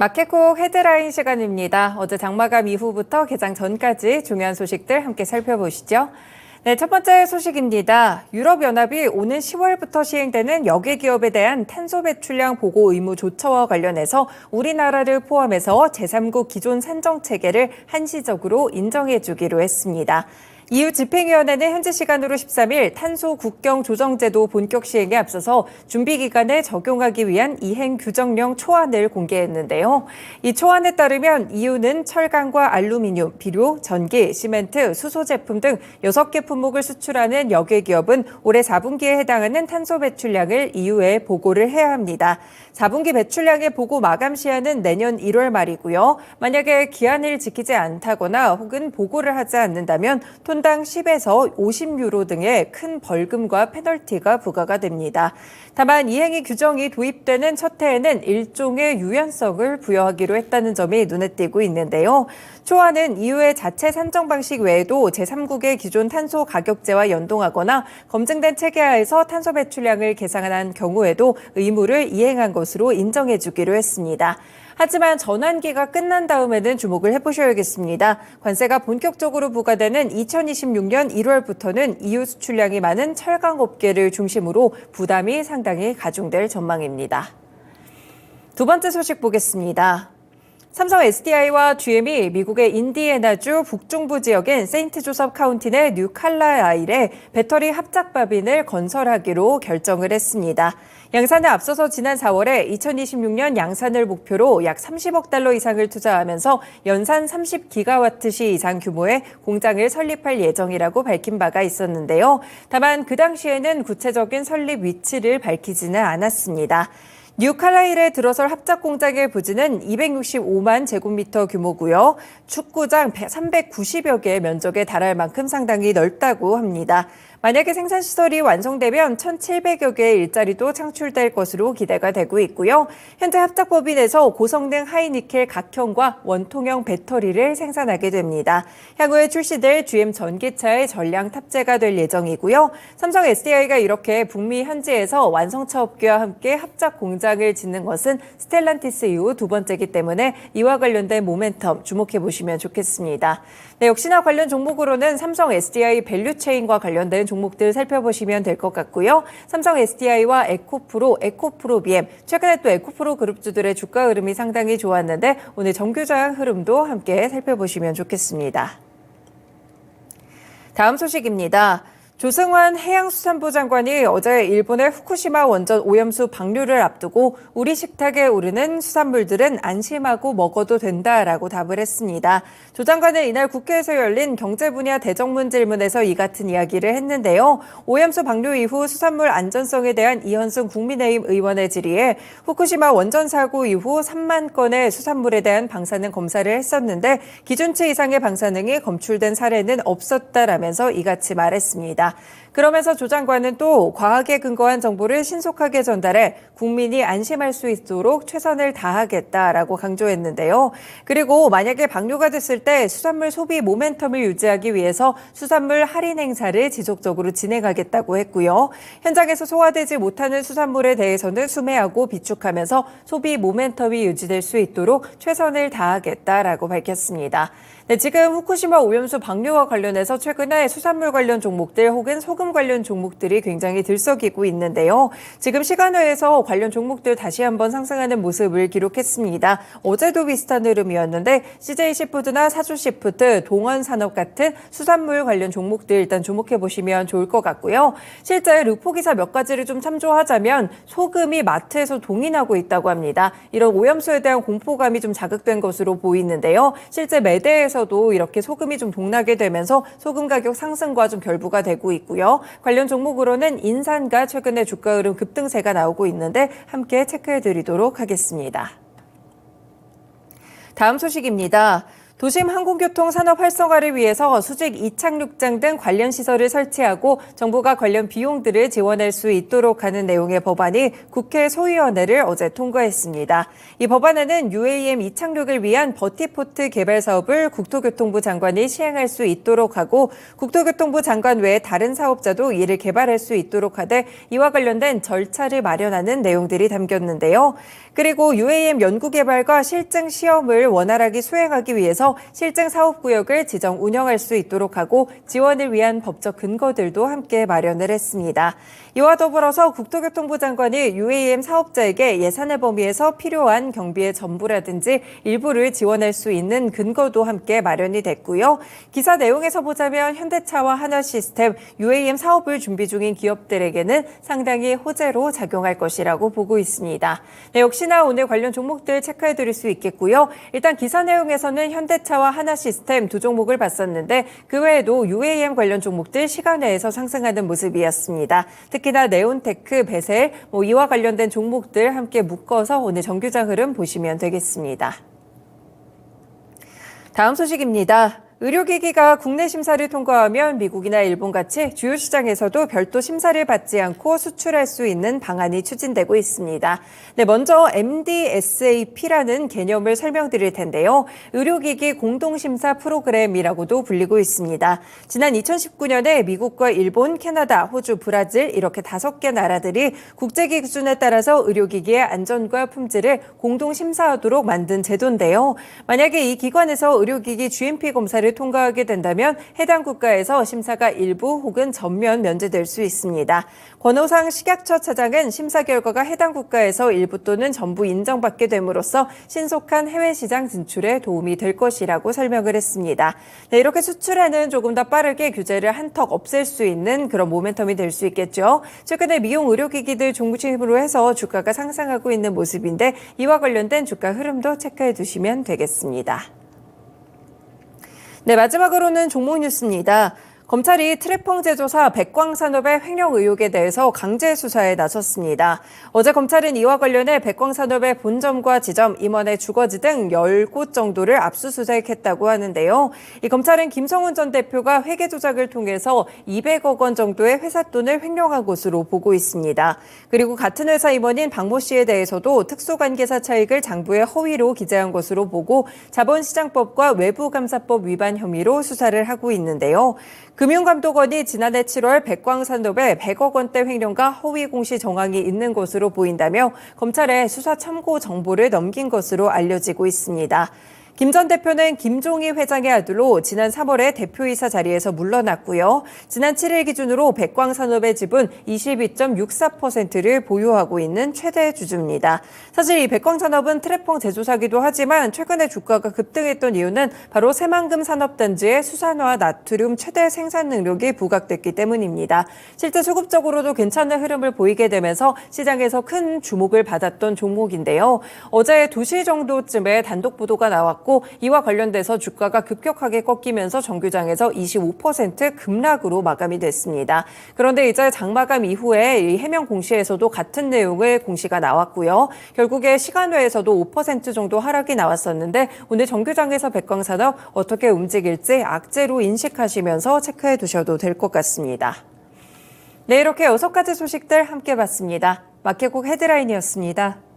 마켓콕 헤드라인 시간입니다. 어제 장마감 이후부터 개장 전까지 중요한 소식들 함께 살펴보시죠. 네, 첫 번째 소식입니다. 유럽연합이 오는 10월부터 시행되는 역외기업에 대한 탄소 배출량 보고 의무 조처와 관련해서 우리나라를 포함해서 제3국 기존 산정 체계를 한시적으로 인정해 주기로 했습니다. EU 집행위원회는 현지 시간으로 13일 탄소 국경 조정제도 본격 시행에 앞서서 준비 기간에 적용하기 위한 이행 규정령 초안을 공개했는데요. 이 초안에 따르면 EU는 철강과 알루미늄, 비료, 전기, 시멘트, 수소 제품 등 6개 품목을 수출하는 역외기업은 올해 4분기에 해당하는 탄소 배출량을 EU에 보고를 해야 합니다. 4분기 배출량의 보고 마감 시한은 내년 1월 말이고요. 만약에 기한을 지키지 않다거나 혹은 보고를 하지 않는다면 톤당 10에서 50유로 등의 큰 벌금과 페널티가 부과가 됩니다. 다만 이행의 규정이 도입되는 첫 해에는 일종의 유연성을 부여하기로 했다는 점이 눈에 띄고 있는데요. 초안은 EU의 자체 산정 방식 외에도 제3국의 기존 탄소 가격제와 연동하거나 검증된 체계하에서 탄소 배출량을 계산한 경우에도 의무를 이행한 것으로 인정해 주기로 했습니다. 하지만 전환기가 끝난 다음에는 주목을 해보셔야겠습니다. 관세가 본격적으로 부과되는 2026년 1월부터는 EU 수출량이 많은 철강업계를 중심으로 부담이 상당히 가중될 전망입니다. 두 번째 소식 보겠습니다. 삼성 SDI와 GM이 미국의 인디애나주 북중부 지역인 세인트 조셉 카운티 내 뉴 칼라일에 배터리 합작법인을 건설하기로 결정을 했습니다. 양산에 앞서서 지난 4월에 2026년 양산을 목표로 약 30억 달러 이상을 투자하면서 연산 30기가와트시 이상 규모의 공장을 설립할 예정이라고 밝힌 바가 있었는데요. 다만 그 당시에는 구체적인 설립 위치를 밝히지는 않았습니다. 뉴 칼라일에 들어설 합작 공장의 부지는 265만 제곱미터 규모고요. 축구장 390여 개의 면적에 달할 만큼 상당히 넓다고 합니다. 만약에 생산시설이 완성되면 1,700여 개의 일자리도 창출될 것으로 기대가 되고 있고요. 현재 합작법인에서 고성능 하이니켈 각형과 원통형 배터리를 생산하게 됩니다. 향후에 출시될 GM 전기차의 전량 탑재가 될 예정이고요. 삼성 SDI가 이렇게 북미 현지에서 완성차 업계와 함께 합작 공장을 짓는 것은 스텔란티스 이후 두 번째이기 때문에 이와 관련된 모멘텀 주목해 보시면 좋겠습니다. 네, 역시나 관련 종목으로는 삼성 SDI 밸류체인과 관련된 종목들 살펴보시면 될 것 같고요. 삼성 SDI와 에코프로, 에코프로비엠, 최근에 또 에코프로 그룹주들의 주가 흐름이 상당히 좋았는데 오늘 정규장 흐름도 함께 살펴보시면 좋겠습니다. 다음 소식입니다. 조승환 해양수산부 장관이 어제 일본의 후쿠시마 원전 오염수 방류를 앞두고 우리 식탁에 오르는 수산물들은 안심하고 먹어도 된다라고 답을 했습니다. 조 장관은 이날 국회에서 열린 경제 분야 대정문 질문에서 이 같은 이야기를 했는데요. 오염수 방류 이후 수산물 안전성에 대한 이현승 국민의힘 의원의 질의에 후쿠시마 원전 사고 이후 3만 건의 수산물에 대한 방사능 검사를 했었는데 기준치 이상의 방사능이 검출된 사례는 없었다라면서 이같이 말했습니다. 그러면서 조 장관은 또 과학에 근거한 정보를 신속하게 전달해 국민이 안심할 수 있도록 최선을 다하겠다라고 강조했는데요. 그리고 만약에 방류가 됐을 때 수산물 소비 모멘텀을 유지하기 위해서 수산물 할인 행사를 지속적으로 진행하겠다고 했고요. 현장에서 소화되지 못하는 수산물에 대해서는 수매하고 비축하면서 소비 모멘텀이 유지될 수 있도록 최선을 다하겠다라고 밝혔습니다. 네, 지금 후쿠시마 오염수 방류와 관련해서 최근에 수산물 관련 종목들 혹은 소금 관련 종목들이 굉장히 들썩이고 있는데요. 지금 시간외에서 관련 종목들 다시 한번 상승하는 모습을 기록했습니다. 어제도 비슷한 흐름이었는데 CJ시푸드나 사주시푸드, 동원산업 같은 수산물 관련 종목들 일단 주목해 보시면 좋을 것 같고요. 실제 르포 기사 몇 가지를 좀 참조하자면 소금이 마트에서 동인하고 있다고 합니다. 이런 오염수에 대한 공포감이 좀 자극된 것으로 보이는데요. 실제 매대에서도 이렇게 소금이 좀 동나게 되면서 소금 가격 상승과 좀 결부가 되고 있고요. 관련 종목으로는 인산가 최근에 주가 흐름 급등세가 나오고 있는데 함께 체크해 드리도록 하겠습니다. 다음 소식입니다. 도심 항공교통 산업 활성화를 위해서 수직 이착륙장 등 관련 시설을 설치하고 정부가 관련 비용들을 지원할 수 있도록 하는 내용의 법안이 국회 소위원회를 어제 통과했습니다. 이 법안에는 UAM 이착륙을 위한 버티포트 개발 사업을 국토교통부 장관이 시행할 수 있도록 하고 국토교통부 장관 외에 다른 사업자도 이를 개발할 수 있도록 하되 이와 관련된 절차를 마련하는 내용들이 담겼는데요. 그리고 UAM 연구개발과 실증 시험을 원활하게 수행하기 위해서 실증 사업구역을 지정 운영할 수 있도록 하고 지원을 위한 법적 근거들도 함께 마련을 했습니다. 이와 더불어서 국토교통부 장관이 UAM 사업자에게 예산의 범위에서 필요한 경비의 전부라든지 일부를 지원할 수 있는 근거도 함께 마련이 됐고요. 기사 내용에서 보자면 현대차와 하나시스템, UAM 사업을 준비 중인 기업들에게는 상당히 호재로 작용할 것이라고 보고 있습니다. 네, 역시나 오늘 관련 종목들 체크해 드릴 수 있겠고요. 일단 기사 내용에서는 현대차와 하나시스템 두 종목을 봤었는데 그 외에도 UAM 관련 종목들 시간외에서 상승하는 모습이었습니다. 특히나 네온테크, 베셀, 이와 관련된 종목들 함께 묶어서 오늘 정규장 흐름 보시면 되겠습니다. 다음 소식입니다. 의료기기가 국내 심사를 통과하면 미국이나 일본같이 주요 시장에서도 별도 심사를 받지 않고 수출할 수 있는 방안이 추진되고 있습니다. 네, 먼저 MDSAP라는 개념을 설명드릴 텐데요. 의료기기 공동심사 프로그램이라고도 불리고 있습니다. 지난 2019년에 미국과 일본, 캐나다, 호주, 브라질 이렇게 5개 나라들이 국제기준에 따라서 의료기기의 안전과 품질을 공동심사하도록 만든 제도인데요. 만약에 이 기관에서 의료기기 GMP 검사를 통과하게 된다면 해당 국가에서 심사가 일부 혹은 전면 면제될 수 있습니다. 권호상 식약처 차장은 심사 결과가 해당 국가에서 일부 또는 전부 인정받게 됨으로써 신속한 해외 시장 진출에 도움이 될 것이라고 설명을 했습니다. 네, 이렇게 수출에는 조금 더 빠르게 규제를 한턱 없앨 수 있는 그런 모멘텀이 될 수 있겠죠. 최근에 미용 의료기기들 중심으로 해서 주가가 상승하고 있는 모습인데 이와 관련된 주가 흐름도 체크해 두시면 되겠습니다. 네, 마지막으로는 종목 뉴스입니다. 검찰이 트래펑 제조사 백광산업의 횡령 의혹에 대해서 강제 수사에 나섰습니다. 어제 검찰은 이와 관련해 백광산업의 본점과 지점, 임원의 주거지 등 10곳 정도를 압수수색했다고 하는데요. 이 검찰은 김성훈 전 대표가 회계 조작을 통해서 200억 원 정도의 회사 돈을 횡령한 것으로 보고 있습니다. 그리고 같은 회사 임원인 박모 씨에 대해서도 특수관계사 차익을 장부에 허위로 기재한 것으로 보고 자본시장법과 외부감사법 위반 혐의로 수사를 하고 있는데요. 금융감독원이 지난해 7월 백광산업에 100억 원대 횡령과 허위 공시 정황이 있는 것으로 보인다며 검찰에 수사 참고 정보를 넘긴 것으로 알려지고 있습니다. 김 전 대표는 김종희 회장의 아들로 지난 3월에 대표이사 자리에서 물러났고요. 지난 7일 기준으로 백광산업의 지분 22.64%를 보유하고 있는 최대 주주입니다. 사실 이 백광산업은 트래펑 제조사기도 하지만 최근에 주가가 급등했던 이유는 바로 새만금 산업단지의 수산화 나트륨 최대 생산 능력이 부각됐기 때문입니다. 실제 수급적으로도 괜찮은 흐름을 보이게 되면서 시장에서 큰 주목을 받았던 종목인데요. 어제 2시 정도쯤에 단독 보도가 나왔고 이와 관련돼서 주가가 급격하게 꺾이면서 정규장에서 25% 급락으로 마감이 됐습니다. 그런데 이제 장마감 이후에 이 해명 공시에서도 같은 내용의 공시가 나왔고요. 결국에 시간외에서도 5% 정도 하락이 나왔었는데 오늘 정규장에서 백광산업 어떻게 움직일지 악재로 인식하시면서 체크해 두셔도 될 것 같습니다. 네, 이렇게 6가지 소식들 함께 봤습니다. 마켓국 헤드라인이었습니다.